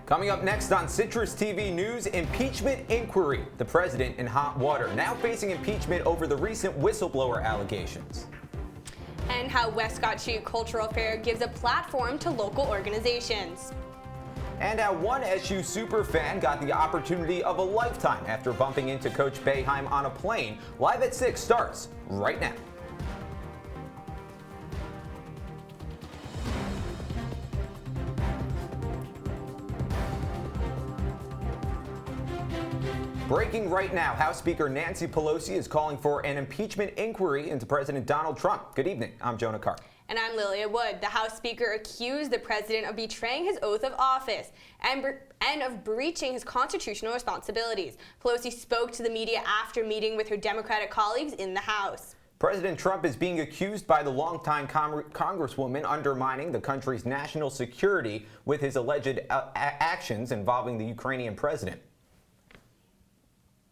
Coming up next on Citrus TV News, impeachment inquiry. The president in hot water, now facing impeachment over the recent whistleblower allegations. And how Westcott Street Cultural Fair gives a platform to local organizations. And how one SU superfan got the opportunity of a lifetime after bumping into Coach Boeheim on a plane. Live at 6 starts right now. Breaking right now, House Speaker Nancy Pelosi is calling for an impeachment inquiry into President Donald Trump. Good evening. I'm Jonah Karp. And I'm Lilia Wood. The House Speaker accused the president of betraying his oath of office and of breaching his constitutional responsibilities. Pelosi spoke to the media after meeting with her Democratic colleagues in the House. President Trump is being accused by the longtime Congresswoman undermining the country's national security with his alleged actions involving the Ukrainian president.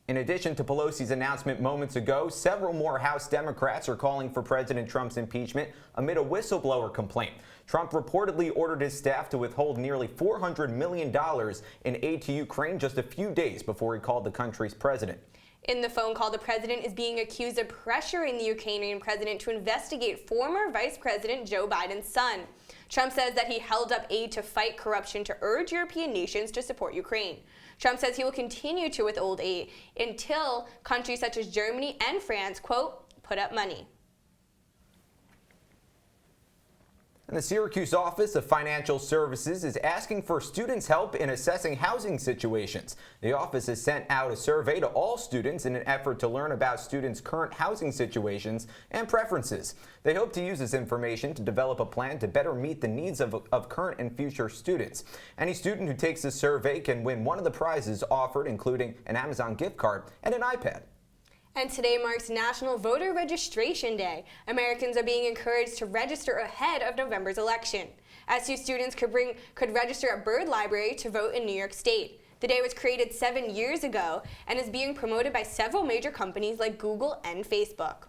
In addition to Pelosi's announcement moments ago, several more House Democrats are calling for President Trump's impeachment amid a whistleblower complaint. Trump reportedly ordered his staff to withhold nearly $400 million in aid to Ukraine just a few days before he called the country's president. In the phone call, the president is being accused of pressuring the Ukrainian president to investigate former Vice President Joe Biden's son. Trump says that he held up aid to fight corruption to urge European nations to support Ukraine. Trump says he will continue to withhold aid until countries such as Germany and France, quote, put up money. And the Syracuse Office of Financial Services is asking for students' help in assessing housing situations. The office has sent out a survey to all students in an effort to learn about students' current housing situations and preferences. They hope to use this information to develop a plan to better meet the needs of current and future students. Any student who takes this survey can win one of the prizes offered, including an Amazon gift card and an iPad. And today marks National Voter Registration Day. Americans are being encouraged to register ahead of November's election. SU students could register at Byrd Library to vote in New York State. The day was created 7 years ago and is being promoted by several major companies like Google and Facebook.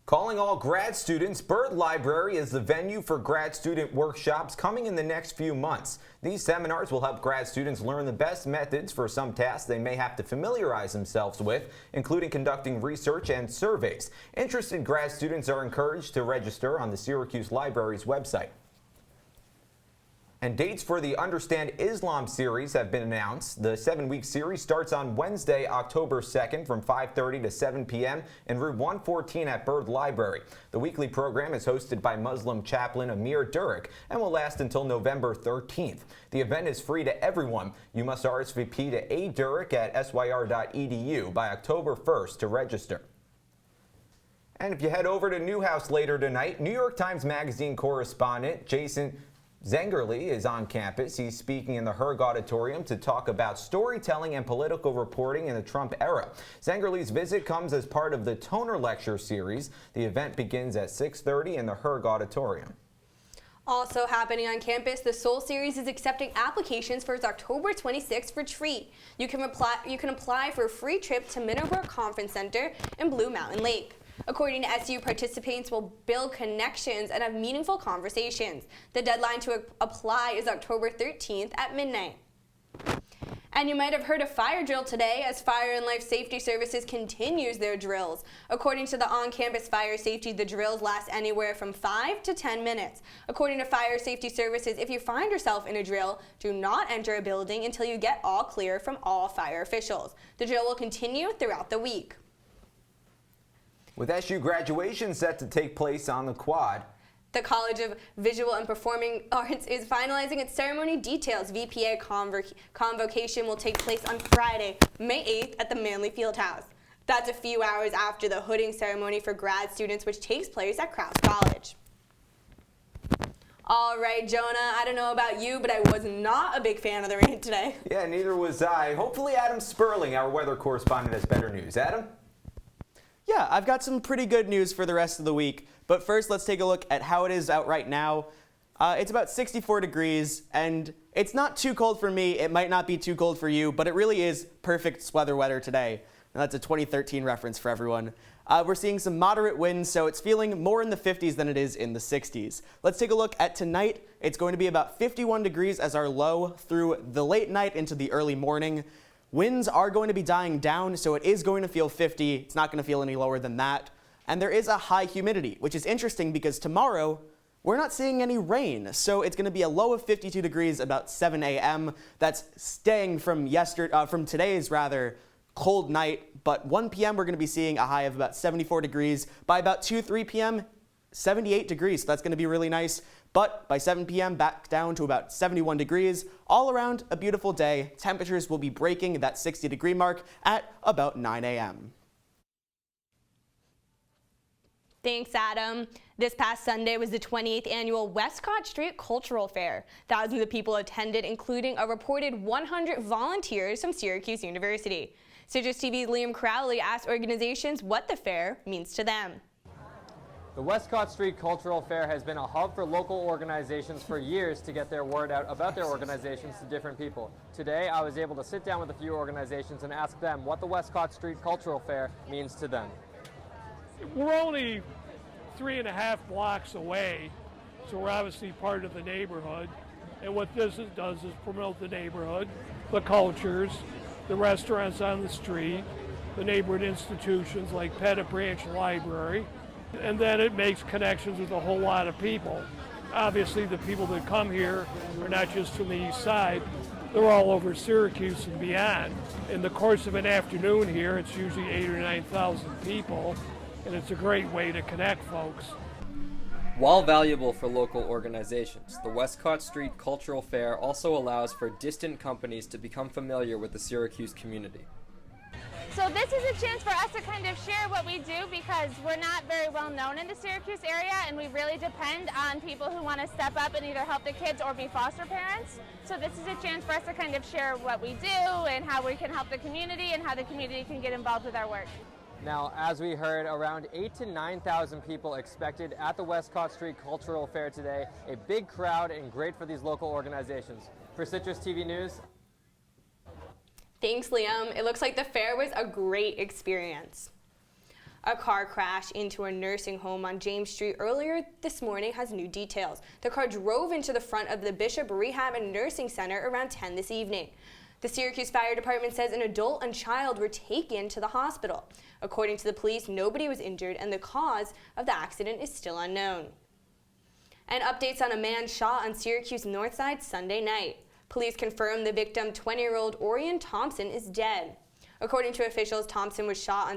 Calling all grad students, Byrd Library is the venue for grad student workshops coming in the next few months. These seminars will help grad students learn the best methods for some tasks they may have to familiarize themselves with, including conducting research and surveys. Interested grad students are encouraged to register on the Syracuse Library's website. And dates for the Understand Islam series have been announced. The 7-week series starts on Wednesday, October 2nd from 5:30 to 7 p.m. in Route 114 at Byrd Library. The weekly program is hosted by Muslim chaplain Amir Durek and will last until November 13th. The event is free to everyone. You must RSVP to adurek at syr.edu by October 1st to register. And if you head over to Newhouse later tonight, New York Times Magazine correspondent Jason Zengerle is on campus. He's speaking in the Herg Auditorium to talk about storytelling and political reporting in the Trump era. Zengerle's visit comes as part of the Toner Lecture series. The event begins at 6:30 in the Herg Auditorium. Also happening on campus, the Soul Series is accepting applications for its October 26th retreat. You can apply for a free trip to Middlebrook Conference Center in Blue Mountain Lake. According to SU, participants will build connections and have meaningful conversations. The deadline to apply is October 13th at midnight. And you might have heard a fire drill today as Fire and Life Safety Services continues their drills. According to the on-campus fire safety, the drills last anywhere from 5 to 10 minutes. According to Fire Safety Services, if you find yourself in a drill, do not enter a building until you get all clear from all fire officials. The drill will continue throughout the week. With SU graduation set to take place on the quad, the College of Visual and Performing Arts is finalizing its ceremony details. VPA convocation will take place on Friday, May 8th at the Manley Fieldhouse. That's a few hours after the hooding ceremony for grad students, which takes place at Krause College. All right, Jonah, I don't know about you, but I was not a big fan of the rain today. Yeah, neither was I. Hopefully Adam Sperling, our weather correspondent, has better news. Adam? Yeah, I've got some pretty good news for the rest of the week. But first, let's take a look at how it is out right now. It's about 64 degrees, and it's not too cold for me. It might not be too cold for you, but it really is perfect weather today. And that's a 2013 reference for everyone. We're seeing some moderate winds, so it's feeling more in the 50s than it is in the 60s. Let's take a look at tonight. It's going to be about 51 degrees as our low through the late night into the early morning. Winds are going to be dying down, so it is going to feel 50. It's not going to feel any lower than that. And there is a high humidity, which is interesting because tomorrow, we're not seeing any rain, so it's going to be a low of 52 degrees about 7 a.m. That's staying from today's cold night, but 1 p.m. we're going to be seeing a high of about 74 degrees. By about 3 p.m., 78 degrees, so that's going to be really nice. But by 7 p.m., back down to about 71 degrees. All around a beautiful day. Temperatures will be breaking that 60-degree mark at about 9 a.m. Thanks, Adam. This past Sunday was the 28th annual Westcott Street Cultural Fair. Thousands of people attended, including a reported 100 volunteers from Syracuse University. CitrusTV's Liam Crowley asked organizations what the fair means to them. The Westcott Street Cultural Fair has been a hub for local organizations for years to get their word out about their organizations to different people. Today, I was able to sit down with a few organizations and ask them what the Westcott Street Cultural Fair means to them. We're only 3.5 blocks away, so we're obviously part of the neighborhood. And what this does is promote the neighborhood, the cultures, the restaurants on the street, the neighborhood institutions like Pettit Branch Library, and then it makes connections with a whole lot of people. Obviously, the people that come here are not just from the east side, they're all over Syracuse and beyond. In the course of an afternoon here, it's usually 8,000 or 9,000 people, and it's a great way to connect folks. While valuable for local organizations, the Westcott Street Cultural Fair also allows for distant companies to become familiar with the Syracuse community. So this is a chance for us to kind of share what we do because we're not very well known in the Syracuse area and we really depend on people who want to step up and either help the kids or be foster parents. So this is a chance for us to kind of share what we do and how we can help the community and how the community can get involved with our work. Now, as we heard, around 8,000 to 9,000 people expected at the Westcott Street Cultural Fair today. A big crowd and great for these local organizations. For Citrus TV News. Thanks, Liam. It looks like the fair was a great experience. A car crash into a nursing home on James Street earlier this morning has new details. The car drove into the front of the Bishop Rehab and Nursing Center around 10 this evening. The Syracuse Fire Department says an adult and child were taken to the hospital. According to the police, nobody was injured and the cause of the accident is still unknown. And updates on a man shot on Syracuse North Side Sunday night. Police confirm the victim, 20-year-old Orion Thompson, is dead. According to officials, Thompson was shot on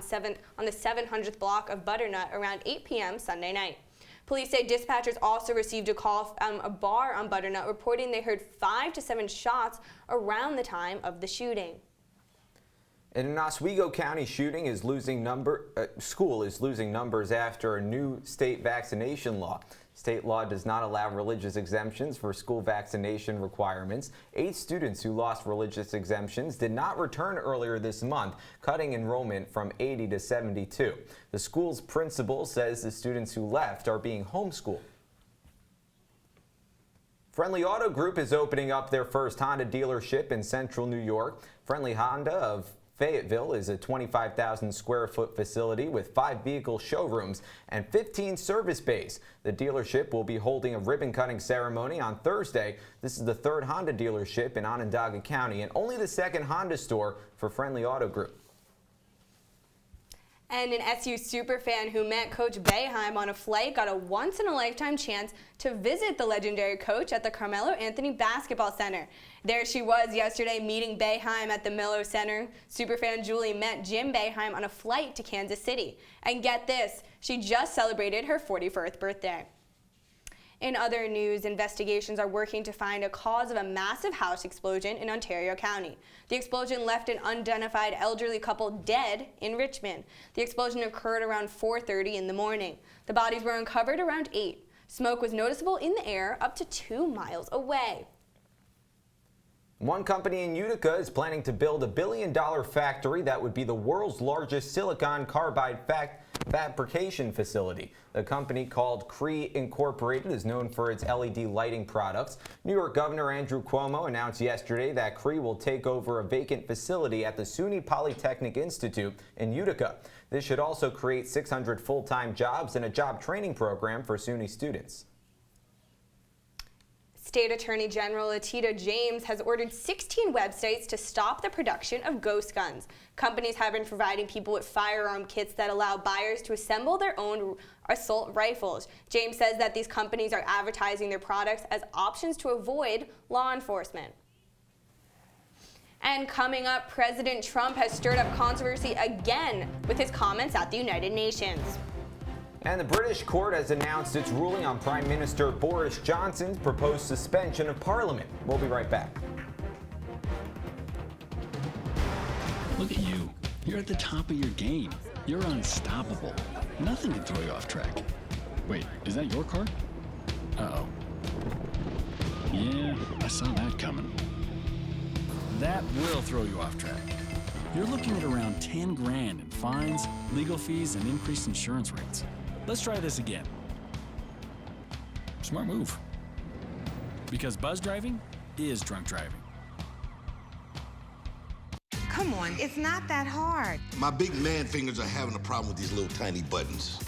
the 700th block of Butternut around 8 p.m. Sunday night. Police say dispatchers also received a call from a bar on Butternut reporting they heard 5 to 7 shots around the time of the shooting. And an Oswego County shooting is school is losing numbers after a new state vaccination law. State law does not allow religious exemptions for school vaccination requirements. 8 students who lost religious exemptions did not return earlier this month, cutting enrollment from 80 to 72. The school's principal says the students who left are being homeschooled. Friendly Auto Group is opening up their first Honda dealership in central New York. Friendly Honda of Fayetteville is a 25,000 square foot facility with 5 vehicle showrooms and 15 service bays. The dealership will be holding a ribbon cutting ceremony on Thursday. This is the 3rd Honda dealership in Onondaga County and only the 2nd Honda store for Friendly Auto Group. And an SU superfan who met Coach Boeheim on a flight got a once-in-a-lifetime chance to visit the legendary coach at the Carmelo Anthony Basketball Center. There she was yesterday meeting Boeheim at the Miller Center. Superfan Julie met Jim Boeheim on a flight to Kansas City. And get this, she just celebrated her 41st birthday. In other news, investigations are working to find a cause of a massive house explosion in Ontario County. The explosion left an unidentified elderly couple dead in Richmond. The explosion occurred around 4:30 in the morning. The bodies were uncovered around 8. Smoke was noticeable in the air up to 2 miles away. One company in Utica is planning to build a $1 billion factory that would be the world's largest silicon carbide fabrication facility. The company, called Cree Incorporated, is known for its LED lighting products. New York Governor Andrew Cuomo announced yesterday that Cree will take over a vacant facility at the SUNY Polytechnic Institute in Utica. This should also create 600 full-time jobs and a job training program for SUNY students. State Attorney General Letitia James has ordered 16 websites to stop the production of ghost guns. Companies have been providing people with firearm kits that allow buyers to assemble their own assault rifles. James says that these companies are advertising their products as options to avoid law enforcement. And coming up, President Trump has stirred up controversy again with his comments at the United Nations. And the British court has announced its ruling on Prime Minister Boris Johnson's proposed suspension of Parliament. We'll be right back. Look at you. You're at the top of your game. You're unstoppable. Nothing can throw you off track. Wait, is that your car? Uh-oh. Yeah, I saw that coming. That will throw you off track. You're looking at around 10 grand in fines, legal fees, and increased insurance rates. Let's try this again. Smart move. Because buzz driving is drunk driving. Come on, it's not that hard. My big man fingers are having a problem with these little tiny buttons.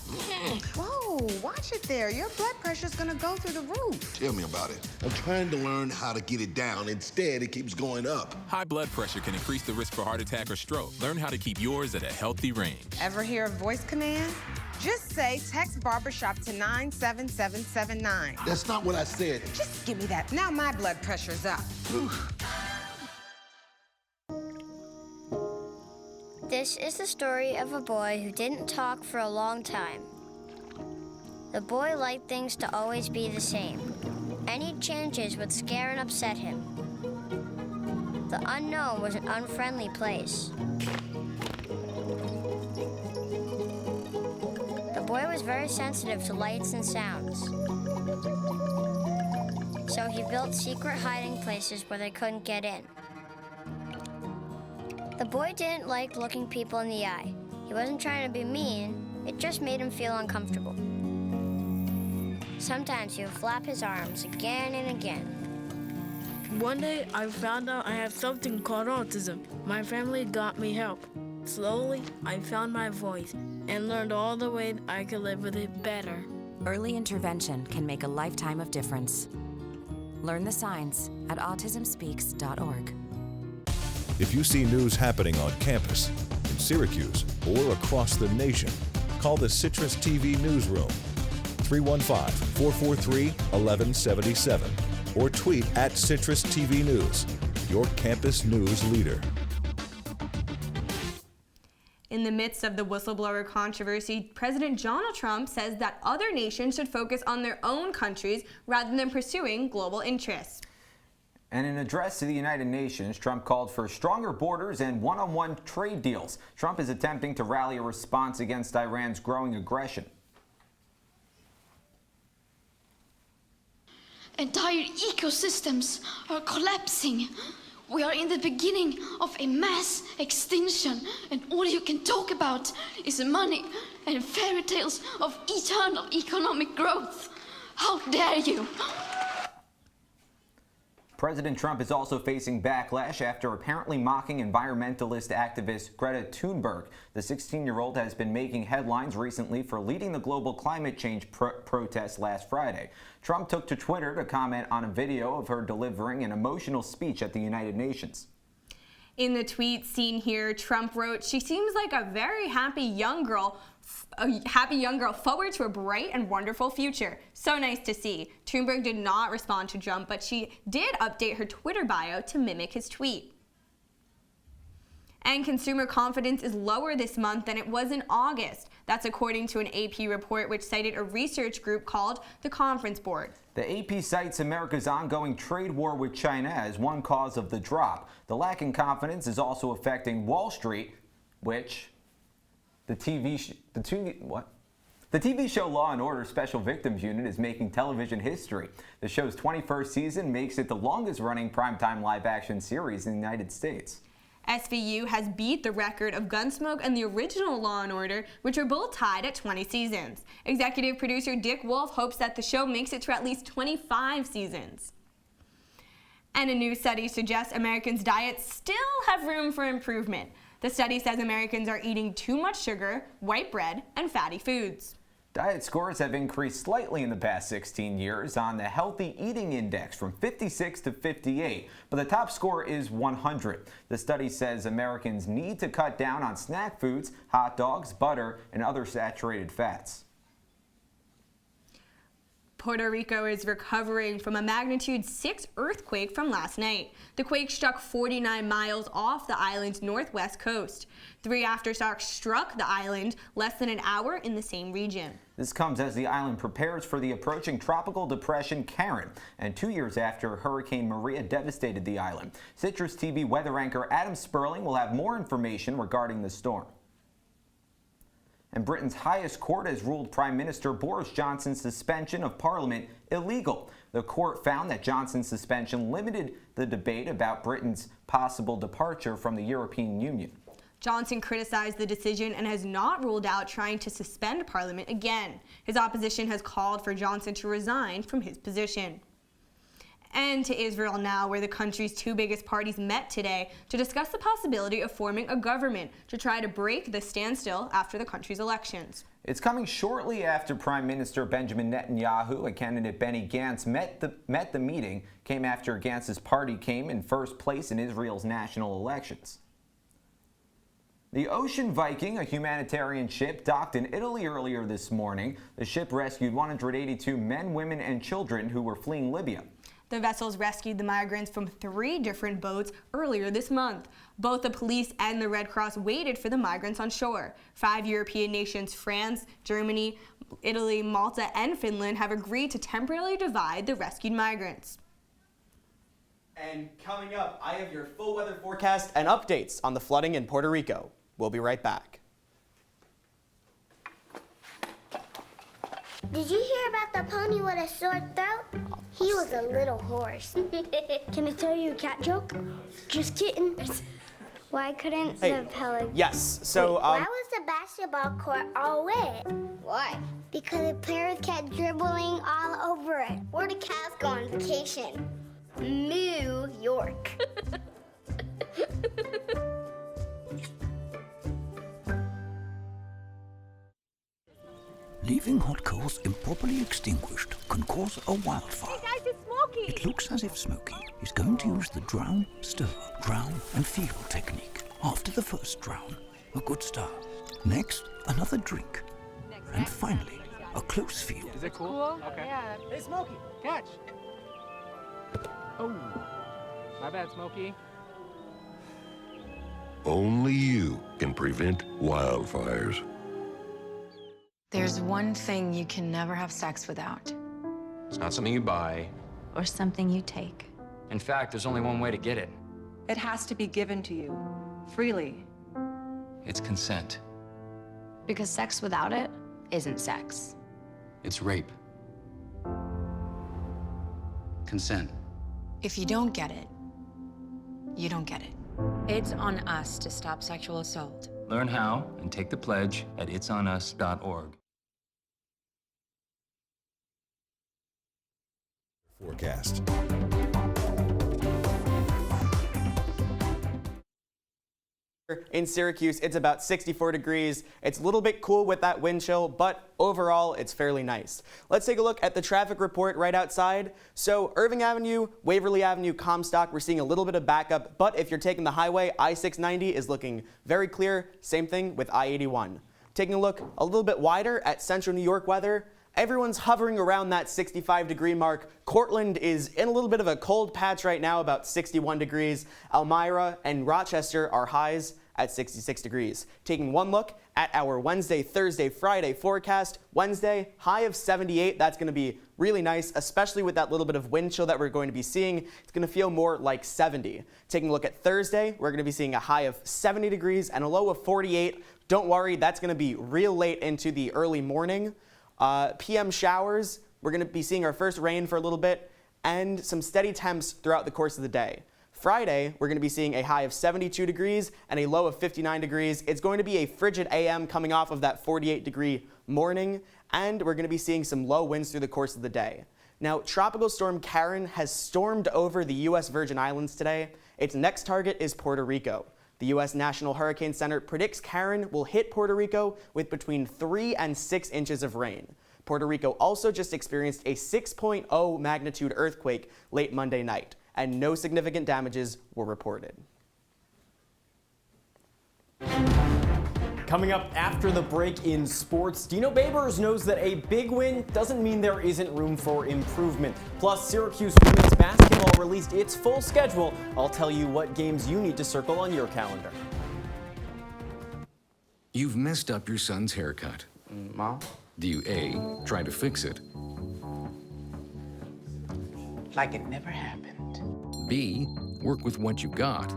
Whoa, watch it there. Your blood pressure's gonna go through the roof. Tell me about it. I'm trying to learn how to get it down. Instead, it keeps going up. High blood pressure can increase the risk for heart attack or stroke. Learn how to keep yours at a healthy range. Ever hear a voice command? Just say text barbershop to 97779. That's not what I said. Just give me that. Now my blood pressure's up. This is the story of a boy who didn't talk for a long time. The boy liked things to always be the same. Any changes would scare and upset him. The unknown was an unfriendly place. The boy was very sensitive to lights and sounds. So he built secret hiding places where they couldn't get in. The boy didn't like looking people in the eye. He wasn't trying to be mean, it just made him feel uncomfortable. Sometimes he would flap his arms again and again. One day, I found out I have something called autism. My family got me help. Slowly, I found my voice and learned all the ways I could live with it better. Early intervention can make a lifetime of difference. Learn the signs at autismspeaks.org. If you see news happening on campus, in Syracuse, or across the nation, call the CitrusTV Newsroom, 315-443-1177, or tweet at CitrusTV News, your campus news leader. In the midst of the whistleblower controversy, President Donald Trump says that other nations should focus on their own countries rather than pursuing global interests. And in an address to the United Nations, Trump called for stronger borders and one-on-one trade deals. Trump is attempting to rally a response against Iran's growing aggression. Entire ecosystems are collapsing. We are in the beginning of a mass extinction, and all you can talk about is money and fairy tales of eternal economic growth. How dare you! President Trump is also facing backlash after apparently mocking environmentalist activist Greta Thunberg. The 16-year-old has been making headlines recently for leading the global climate change protests last Friday. Trump took to Twitter to comment on a video of her delivering an emotional speech at the United Nations. In the tweet seen here, Trump wrote, "She seems like a very happy young girl forward to a bright and wonderful future. So nice to see." Thunberg did not respond to Trump, but she did update her Twitter bio to mimic his tweet. And consumer confidence is lower this month than it was in August. That's according to an AP report which cited a research group called the Conference Board. The AP cites America's ongoing trade war with China as one cause of the drop. The lack in confidence is also affecting Wall Street, which the TV show Law & Order Special Victims Unit is making television history. The show's 21st season makes it the longest-running primetime live-action series in the United States. SVU has beat the record of Gunsmoke and the original Law & Order, which are both tied at 20 seasons. Executive producer Dick Wolf hopes that the show makes it to at least 25 seasons. And a new study suggests Americans' diets still have room for improvement. The study says Americans are eating too much sugar, white bread, and fatty foods. Diet scores have increased slightly in the past 16 years on the Healthy Eating Index from 56 to 58, but the top score is 100. The study says Americans need to cut down on snack foods, hot dogs, butter, and other saturated fats. Puerto Rico is recovering from a magnitude 6 earthquake from last night. The quake struck 49 miles off the island's northwest coast. 3 aftershocks struck the island less than an hour in the same region. This comes as the island prepares for the approaching tropical depression Karen, and 2 years after Hurricane Maria devastated the island. Citrus TV weather anchor Adam Sperling will have more information regarding the storm. And Britain's highest court has ruled Prime Minister Boris Johnson's suspension of Parliament illegal. The court found that Johnson's suspension limited the debate about Britain's possible departure from the European Union. Johnson criticized the decision and has not ruled out trying to suspend Parliament again. His opposition has called for Johnson to resign from his position. And to Israel now, where the country's 2 biggest parties met today to discuss the possibility of forming a government to try to break the standstill after the country's elections. It's coming shortly after Prime Minister Benjamin Netanyahu and candidate Benny Gantz met the meeting. Came after Gantz's party came in first place in Israel's national elections. The Ocean Viking, a humanitarian ship, docked in Italy earlier this morning. The ship rescued 182 men, women, and children who were fleeing Libya. The vessels rescued the migrants from 3 different boats earlier this month. Both the police and the Red Cross waited for the migrants on shore. 5 European nations, France, Germany, Italy, Malta, and Finland, have agreed to temporarily divide the rescued migrants. And coming up, I have your full weather forecast and updates on the flooding in Puerto Rico. We'll be right back. Did you hear about the pony with a sore throat? He was a little horse. Can I tell you a cat joke? Just kidding. Why couldn't the pelican... Yes, so... Why was the basketball court all wet? Why? Because the players kept dribbling all over it. Where do cats go on vacation? New York. Leaving hot coals improperly extinguished can cause a wildfire. Hey guys, it's Smokey! It looks as if Smokey is going to use the drown, stir, drown, and feel technique. After the first drown, a good start. Next, another drink. And finally, a close feel. Is it cool? Okay. Yeah. Hey, Smokey, catch! Oh, my bad, Smokey. Only you can prevent wildfires. There's one thing you can never have sex without. It's not something you buy. Or something you take. In fact, there's only one way to get it. It has to be given to you, freely. It's consent. Because sex without it isn't sex. It's rape. Consent. If you don't get it, you don't get it. It's on us to stop sexual assault. Learn how and take the pledge at itsonus.org. Forecast. In Syracuse, it's about 64 degrees. It's a little bit cool with that wind chill, but overall, it's fairly nice. Let's take a look at the traffic report right outside. So Irving Avenue, Waverly Avenue, Comstock, we're seeing a little bit of backup, but if you're taking the highway, I-690 is looking very clear. Same thing with I-81. Taking a look a little bit wider at Central New York weather, everyone's hovering around that 65-degree mark. Cortland is in a little bit of a cold patch right now, about 61 degrees. Elmira and Rochester are highs at 66 degrees. Taking one look at our Wednesday, Thursday, Friday forecast. Wednesday, high of 78. That's going to be really nice, especially with that little bit of wind chill that we're going to be seeing. It's going to feel more like 70. Taking a look at Thursday, we're going to be seeing a high of 70 degrees and a low of 48. Don't worry, that's going to be real late into the early morning. PM showers, we're going to be seeing our first rain for a little bit, and some steady temps throughout the course of the day. Friday, we're going to be seeing a high of 72 degrees and a low of 59 degrees. It's going to be a frigid AM coming off of that 48-degree morning, and we're going to be seeing some low winds through the course of the day. Now, Tropical Storm Karen has stormed over the U.S. Virgin Islands today. Its next target is Puerto Rico. The U.S. National Hurricane Center predicts Karen will hit Puerto Rico with between 3 and 6 inches of rain. Puerto Rico also just experienced a 6.0 magnitude earthquake late Monday night, and no significant damages were reported. Coming up after the break in sports, Dino Babers knows that a big win doesn't mean there isn't room for improvement. Plus, Syracuse women's basketball released its full schedule. I'll tell you what games you need to circle on your calendar. You've messed up your son's haircut. Mom? Do you A, try to fix it? Like it never happened. B, work with what you got?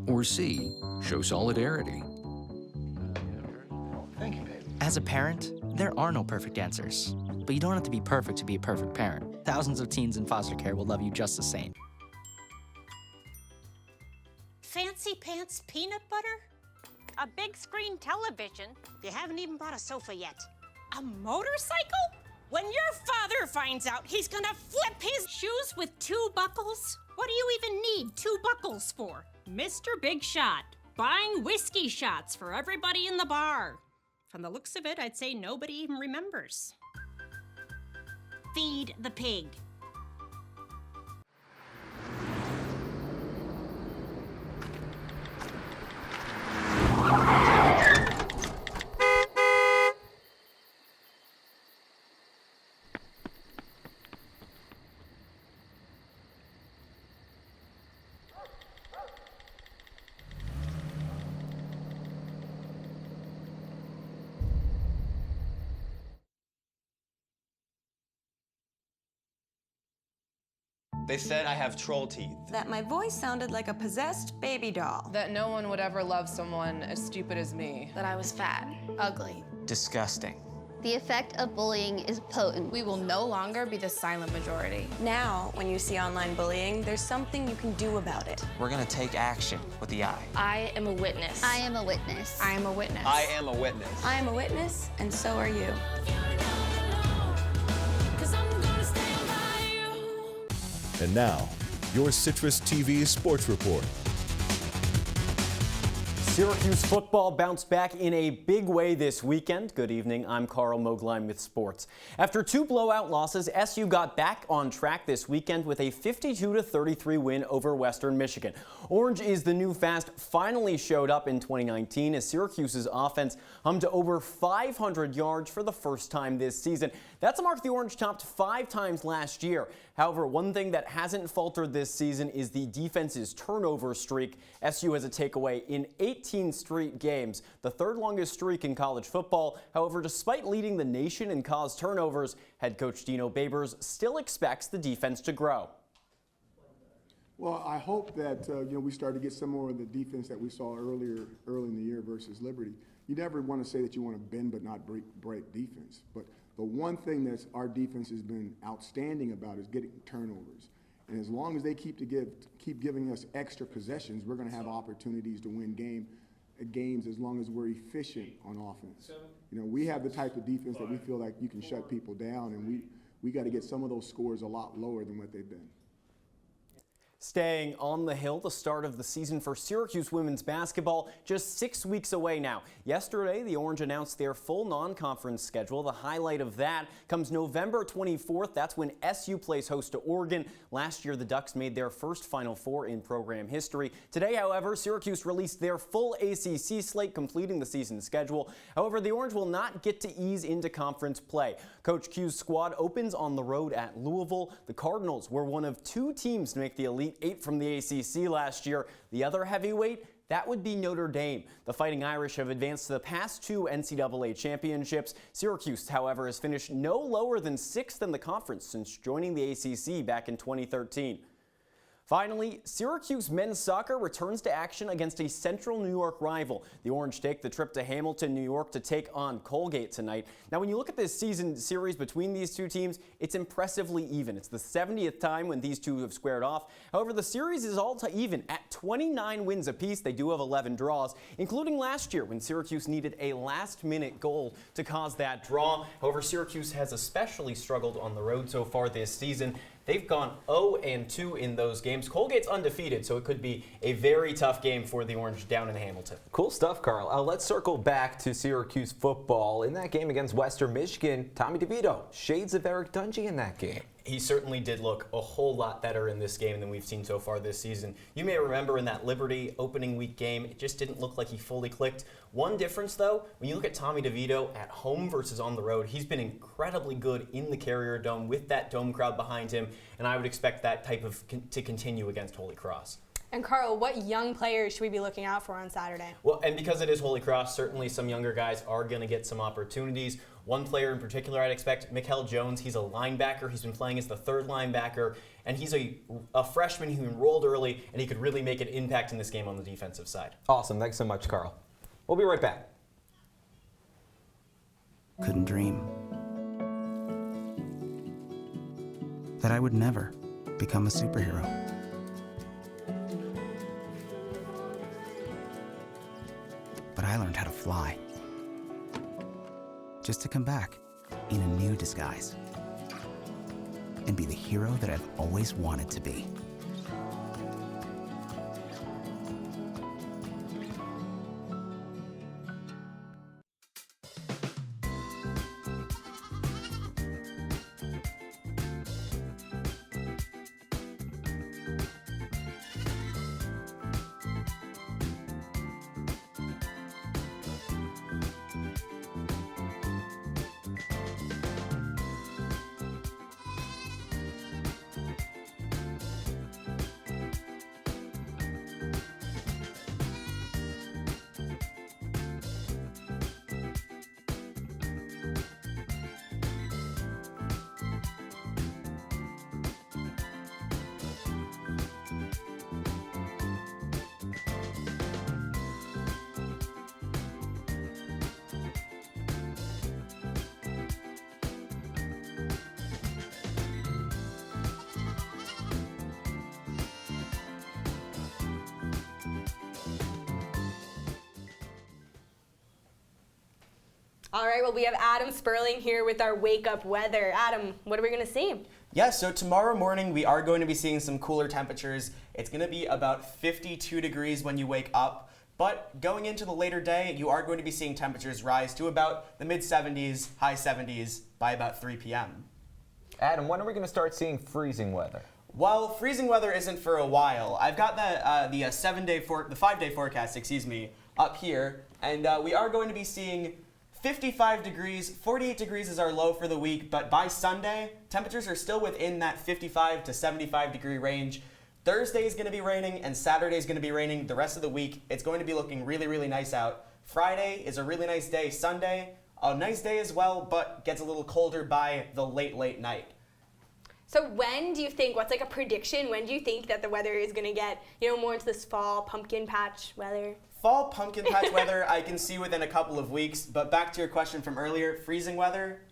Or C, show solidarity? Thank you, baby. As a parent, there are no perfect answers. But you don't have to be perfect to be a perfect parent. Thousands of teens in foster care will love you just the same. Fancy pants peanut butter? A big screen television? You haven't even bought a sofa yet. A motorcycle? When your father finds out, he's gonna flip his shoes with 2 buckles? What do you even need 2 buckles for? Mr. Big Shot, buying whiskey shots for everybody in the bar. From the looks of it, I'd say nobody even remembers. Feed the pig. They said I have troll teeth. That my voice sounded like a possessed baby doll. That no one would ever love someone as stupid as me. That I was fat, ugly. Disgusting. The effect of bullying is potent. We will no longer be the silent majority. Now, when you see online bullying, there's something you can do about it. We're gonna take action with the I. I am a witness. I am a witness. I am a witness. I am a witness. I am a witness, and so are you. And now, your CitrusTV Sports Report. Syracuse football bounced back in a big way this weekend. Good evening, I'm Karl Moeglien with sports. After 2 blowout losses, SU got back on track this weekend with a 52-33 win over Western Michigan. Orange is the new fast finally showed up in 2019 as Syracuse's offense hummed to over 500 yards for the first time this season. That's a mark the Orange topped 5 times last year. However, one thing that hasn't faltered this season is the defense's turnover streak. SU has a takeaway in 18 straight games, the 3rd longest streak in college football. However, despite leading the nation in caused turnovers, head coach Dino Babers still expects the defense to grow. Well, I hope that we start to get some more of the defense that we saw early in the year versus Liberty. You never want to say that you want to bend but not break defense, but the one thing that our defense has been outstanding about is getting turnovers. And as long as they keep giving us extra possessions, we're going to have opportunities to win games as long as we're efficient on offense. We have the type of defense that we feel like you can shut people down, and we got to get some of those scores a lot lower than what they've been. Staying on the hill, the start of the season for Syracuse women's basketball just 6 weeks away now. Yesterday, the Orange announced their full non-conference schedule. The highlight of that comes November 24th. That's when SU plays host to Oregon. Last year, the Ducks made their first Final Four in program history. Today, however, Syracuse released their full ACC slate, completing the season schedule. However, the Orange will not get to ease into conference play. Coach Q's squad opens on the road at Louisville. The Cardinals were one of 2 teams to make the Elite 8 from the ACC last year. The other heavyweight, that would be Notre Dame. The Fighting Irish have advanced to the past 2 NCAA championships. Syracuse, however, has finished no lower than 6th in the conference since joining the ACC back in 2013. Finally, Syracuse men's soccer returns to action against a Central New York rival. The Orange take the trip to Hamilton, New York to take on Colgate tonight. Now, when you look at this season series between these two teams, it's impressively even. It's the 70th time when these two have squared off. However, the series is all to even at 29 wins apiece. They do have 11 draws, including last year when Syracuse needed a last-minute goal to cause that draw. However, Syracuse has especially struggled on the road so far this season. They've gone 0-2 in those games. Colgate's undefeated, so it could be a very tough game for the Orange down in Hamilton. Cool stuff, Karl. Let's circle back to Syracuse football. In that game against Western Michigan, Tommy DeVito, shades of Eric Dungy in that game. He certainly did look a whole lot better in this game than we've seen so far this season. You may remember in that Liberty opening week game, it just didn't look like he fully clicked. One difference, though, when you look at Tommy DeVito at home versus on the road, he's been incredibly good in the Carrier Dome with that dome crowd behind him, and I would expect that type of to continue against Holy Cross. And Karl, what young players should we be looking out for on Saturday? Well, and because it is Holy Cross, certainly some younger guys are going to get some opportunities. One player in particular I'd expect, Mikel Jones. He's a linebacker. He's been playing as the third linebacker, and he's a freshman who enrolled early, and he could really make an impact in this game on the defensive side. Awesome. Thanks so much, Karl. We'll be right back. Couldn't dream that I would never become a superhero. But I learned how to fly, just to come back in a new disguise and be the hero that I've always wanted to be. All right, well, we have Adam Sperling here with our Wake Up Weather. Adam, what are we going to see? Yeah, so tomorrow morning we are going to be seeing some cooler temperatures. It's going to be about 52 degrees when you wake up, but going into the later day, you are going to be seeing temperatures rise to about the mid-70s, high 70s by about 3 p.m. Adam, when are we going to start seeing freezing weather? Well, freezing weather isn't for a while. I've got the 5-day forecast, up here, and we are going to be seeing 55 degrees, 48 degrees is our low for the week, but by Sunday, temperatures are still within that 55 to 75 degree range. Thursday is going to be raining and Saturday is going to be raining. The rest of the week, it's going to be looking really, really nice out. Friday is a really nice day. Sunday, a nice day as well, but gets a little colder by the late night. So when do you think, what's like a prediction, when do you think that the weather is going to get, more into this fall pumpkin patch weather? Fall pumpkin patch weather I can see within a couple of weeks, but back to your question from earlier, freezing weather,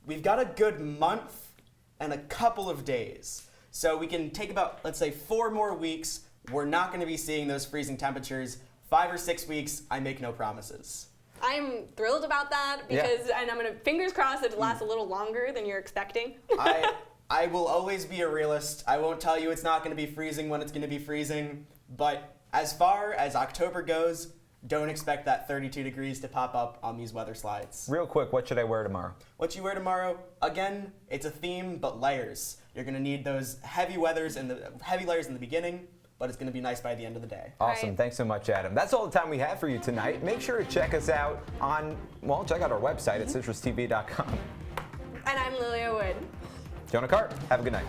we've got a good month and a couple of days. So we can take about, let's say, 4 more weeks. We're not going to be seeing those freezing temperatures. 5 or 6 weeks, I make no promises. I'm thrilled about that because, and I'm going to, fingers crossed, it lasts a little longer than you're expecting. I will always be a realist. I won't tell you it's not going to be freezing when it's going to be freezing, but as far as October goes, don't expect that 32 degrees to pop up on these weather slides. Real quick, what should I wear tomorrow? What you wear tomorrow, again, it's a theme, but layers. You're going to need those heavy layers in the beginning, but it's going to be nice by the end of the day. Awesome. Right. Thanks so much, Adam. That's all the time we have for you tonight. Make sure to check us out check out our website at CitrusTV.com. And I'm Lilia Wood. Jonah Karp. Have a good night.